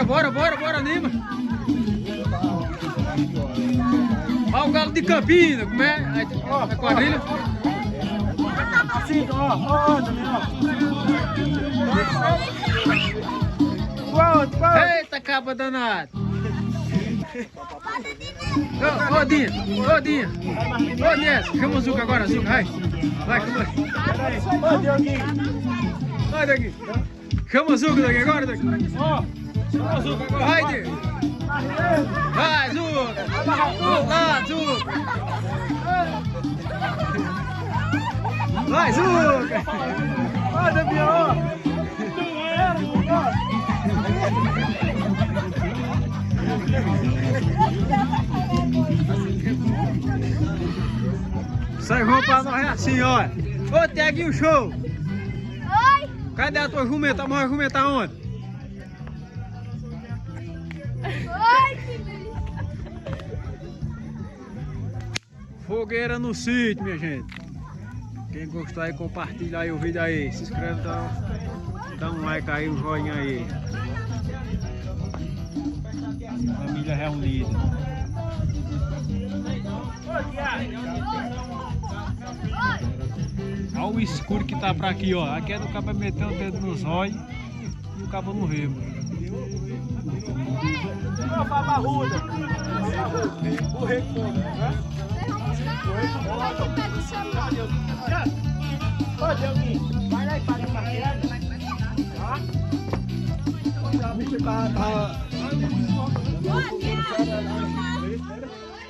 Bora, anima. Olha o galo de Campina, como é? Aí, a quadrilha. Assim, ó, também, ó. Eita, capa danada. Ô, Dinha, chama o Zuca agora, Zuca, vai, chama. Vai daqui. Chama o Zuca daqui agora, daqui. Chama o Zuca agora. Vai, Dinha. Vai, Zuca. Lá, Zuca. Vai, Zuca. Vai, Damião. Sai roupa nós é assim, ó. Ô, Teguinho Show. Oi. Cadê a tua jumenta? Vamos jumentar onde? Oi, filho. Fogueira no sítio, minha gente. Quem gostar aí, compartilha aí o vídeo aí. Se inscreve, dá um like aí, um joinha aí. Família reunida. Olha o escuro que tá pra aqui, ó. Aqui é do cabo meter o dedo nos olhos e o cabo no remo. Ó, babarruda. O rei fogo, né? Ô, Dioguinho, vai lá e paga a parqueada. O bicho tá...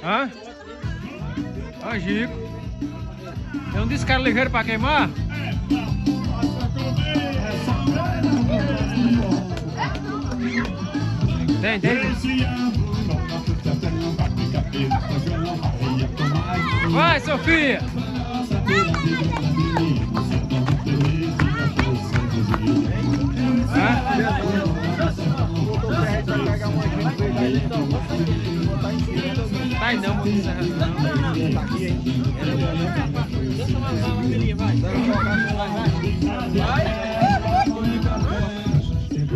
Hã? Ó, Chico. Tem um descarga ligeiro pra queimar? Tem. Vai, Sofia! Tá aí não,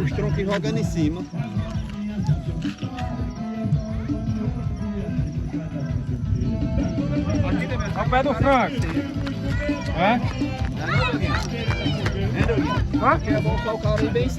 Os troncos jogando em cima. Ao pé do frango. É? É bom colocar o cara bem cedo.